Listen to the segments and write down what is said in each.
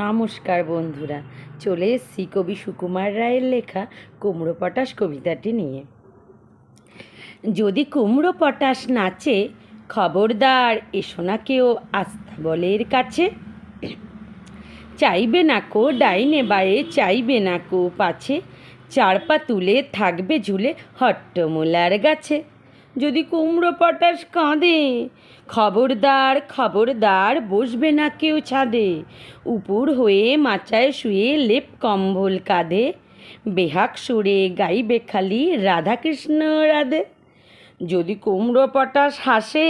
নমস্কার বন্ধুরা, চলে এসেছি কবি সুকুমার রায়ের লেখা কুমড়ো পটাশ কবিতাটি নিয়ে। যদি কুমড়ো পটাশ নাচে, খবরদার এসো না কেউ আস্তাবলের কাছে। চাইবে না কো ডাইনে বায়ে, চাইবে না কো পাছে, চার পা তুলে থাকবে ঝুলে হট্টমূলার গাছে। যদি কুমড়ো পটাশ কাঁদে, খবরদার খবরদার বসবে না কেউ ছাদে, উপুর হয়ে মাচায় শুয়ে লেপ কম্বল কাঁধে, বেহাক সুরে গাইবে খালি রাধাকৃষ্ণ রাধে। যদি কুমড়ো পটাশ হাসে,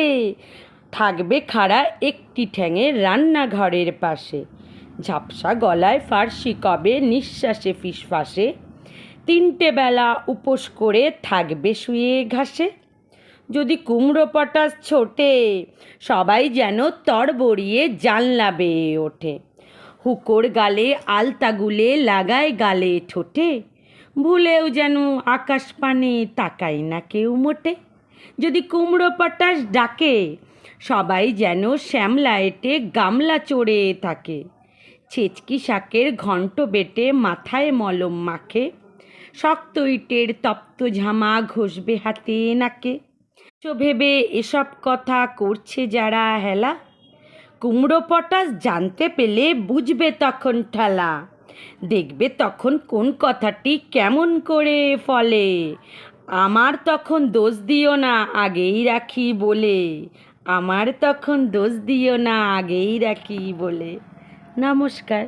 থাকবে খাড়া একটি ঠ্যাঙে রান্নাঘরের পাশে, ঝাপসা গলায় ফার্সি কবে নিঃশ্বাসে ফিসফাসে, তিনটে বেলা উপোস করে থাকবে শুয়ে ঘাসে। যদি কুমড়ো পটাশ ছোটে, সবাই যেন তড়বড়িয়ে জানলা বেয়ে ওঠে, হুকোর গালে আলতা গুলে লাগায় গালে ঠোঁটে, ভুলেও যেন আকাশ পানে তাকায় না কেউ মোটে। যদি কুমড়ো পটাশ ডাকে, সবাই যেন শ্যামলা এঁটে গামলা চড়ে থাকে, ছেচকি শাকের ঘণ্ট বেটে মাথায় মলম মাখে, শক্ত ইটের তপ্ত ঝামা ঘষবে হাতে নাকে। ভেবে এসব কথা করছে যারা হেলা, কুমড়ো পটাশ জানতে পেলে বুঝবে তখন ঠেলা, দেখবে তখন কোন কথাটি কেমন করে ফলে, আমার তখন দোষ দিও না আগেই রাখি বলে, আমার তখন দোষ দিও না আগেই রাখি বলে। নমস্কার।